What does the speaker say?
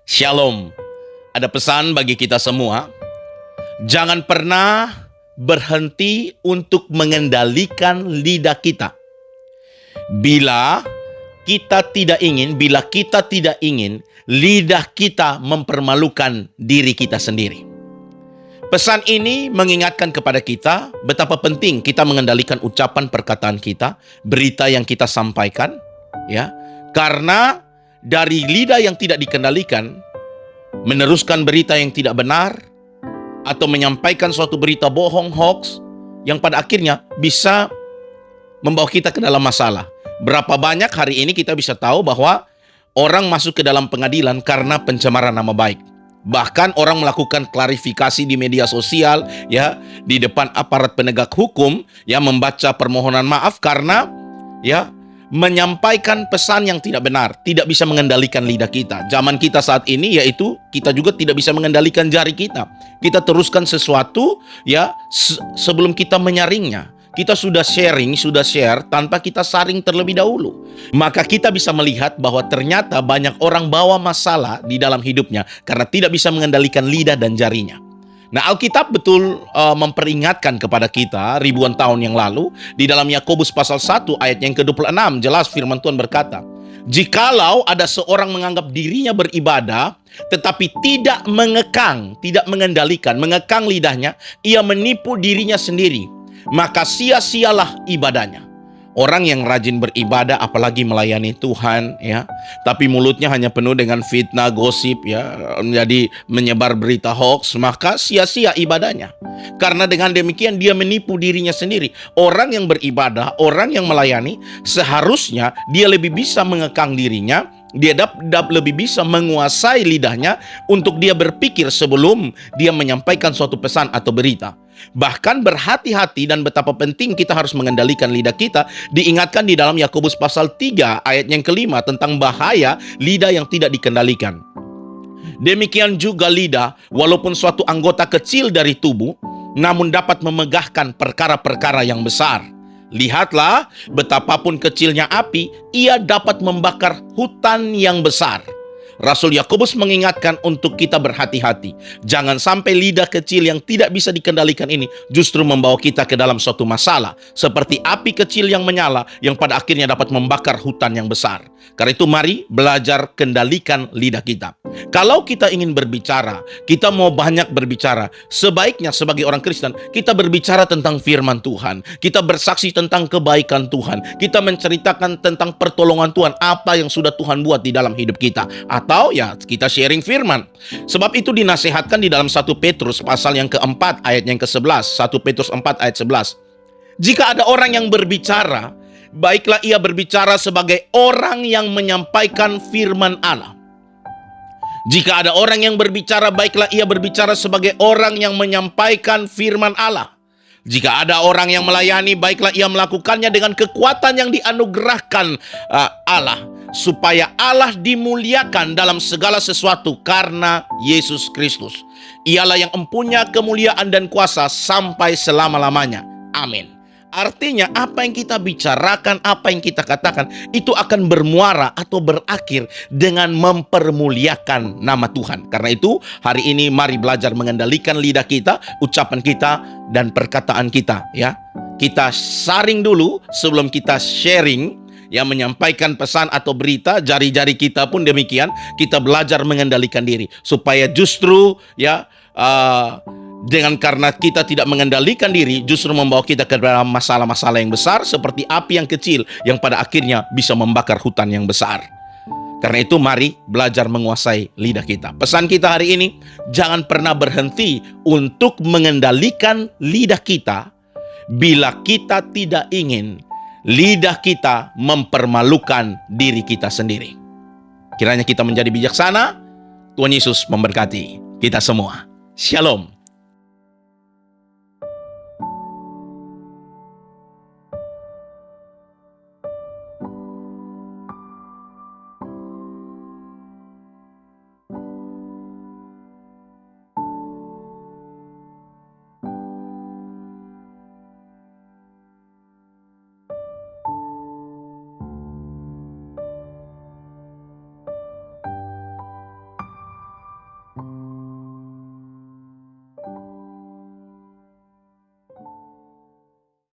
Shalom. Ada pesan bagi kita semua. Jangan pernah berhenti untuk mengendalikan lidah kita. Bila kita tidak ingin lidah kita mempermalukan diri kita sendiri. Pesan ini mengingatkan kepada kita betapa penting kita mengendalikan ucapan perkataan kita, berita yang kita sampaikan, ya. Karena dari lidah yang tidak dikendalikan, meneruskan berita yang tidak benar atau menyampaikan suatu berita bohong, hoax, yang pada akhirnya bisa membawa kita ke dalam masalah. Berapa banyak hari ini kita bisa tahu bahwa orang masuk ke dalam pengadilan karena pencemaran nama baik. Bahkan orang melakukan klarifikasi di media sosial, ya, di depan aparat penegak hukum, ya, membaca permohonan maaf karena, ya, menyampaikan pesan yang tidak benar, tidak bisa mengendalikan lidah kita. Zaman kita saat ini yaitu kita juga tidak bisa mengendalikan jari kita. Kita teruskan sesuatu, ya, sebelum kita menyaringnya. Kita sudah share tanpa kita saring terlebih dahulu. Maka kita bisa melihat bahwa ternyata banyak orang bawa masalah di dalam hidupnya karena tidak bisa mengendalikan lidah dan jarinya. Nah, Alkitab betul memperingatkan kepada kita ribuan tahun yang lalu di dalam Yakobus pasal 1 ayat yang ke-26, jelas firman Tuhan berkata, "Jikalau ada seorang menganggap dirinya beribadah tetapi tidak mengendalikan, mengekang lidahnya, ia menipu dirinya sendiri. Maka sia-sialah ibadahnya." Orang yang rajin beribadah apalagi melayani Tuhan, ya, tapi mulutnya hanya penuh dengan fitnah, gosip, ya, menjadi menyebar berita hoax, maka sia-sia ibadahnya. Karena dengan demikian dia menipu dirinya sendiri. Orang yang beribadah, orang yang melayani, seharusnya dia lebih bisa mengekang dirinya, dia lebih bisa menguasai lidahnya untuk dia berpikir sebelum dia menyampaikan suatu pesan atau berita. Bahkan berhati-hati dan betapa penting kita harus mengendalikan lidah kita diingatkan di dalam Yakobus pasal 3 ayat yang ke-5 tentang bahaya lidah yang tidak dikendalikan. Demikian juga lidah, walaupun suatu anggota kecil dari tubuh, namun dapat memegahkan perkara-perkara yang besar. Lihatlah betapapun kecilnya api, ia dapat membakar hutan yang besar. Rasul Yakobus mengingatkan untuk kita berhati-hati. Jangan sampai lidah kecil yang tidak bisa dikendalikan ini justru membawa kita ke dalam suatu masalah. Seperti api kecil yang menyala yang pada akhirnya dapat membakar hutan yang besar. Karena itu mari belajar kendalikan lidah kita. Kalau kita ingin berbicara, kita mau banyak berbicara, sebaiknya sebagai orang Kristen, kita berbicara tentang firman Tuhan. Kita bersaksi tentang kebaikan Tuhan. Kita menceritakan tentang pertolongan Tuhan, apa yang sudah Tuhan buat di dalam hidup kita. Atau ya kita sharing firman. Sebab itu dinasihatkan di dalam 1 Petrus pasal yang ke-4 ayat yang ke-11. 1 Petrus 4 ayat 11. Jika ada orang yang berbicara, baiklah ia berbicara sebagai orang yang menyampaikan firman Allah. Jika ada orang yang berbicara, baiklah ia berbicara sebagai orang yang menyampaikan firman Allah. Jika ada orang yang melayani, baiklah ia melakukannya dengan kekuatan yang dianugerahkan Allah, supaya Allah dimuliakan dalam segala sesuatu karena Yesus Kristus. Ialah yang empunya kemuliaan dan kuasa sampai selama-lamanya. Amin. Artinya apa yang kita bicarakan, apa yang kita katakan, itu akan bermuara atau berakhir dengan mempermuliakan nama Tuhan. Karena itu hari ini mari belajar mengendalikan lidah kita, ucapan kita, dan perkataan kita, ya. Kita saring dulu sebelum kita sharing, ya, menyampaikan pesan atau berita. Jari-jari kita pun demikian, kita belajar mengendalikan diri supaya justru, ya, karena kita tidak mengendalikan diri justru membawa kita ke dalam masalah-masalah yang besar seperti api yang kecil yang pada akhirnya bisa membakar hutan yang besar. Karena itu mari belajar menguasai lidah kita. Pesan kita hari ini, jangan pernah berhenti untuk mengendalikan lidah kita bila kita tidak ingin lidah kita mempermalukan diri kita sendiri. Kiranya kita menjadi bijaksana. Tuhan Yesus memberkati kita semua. Shalom.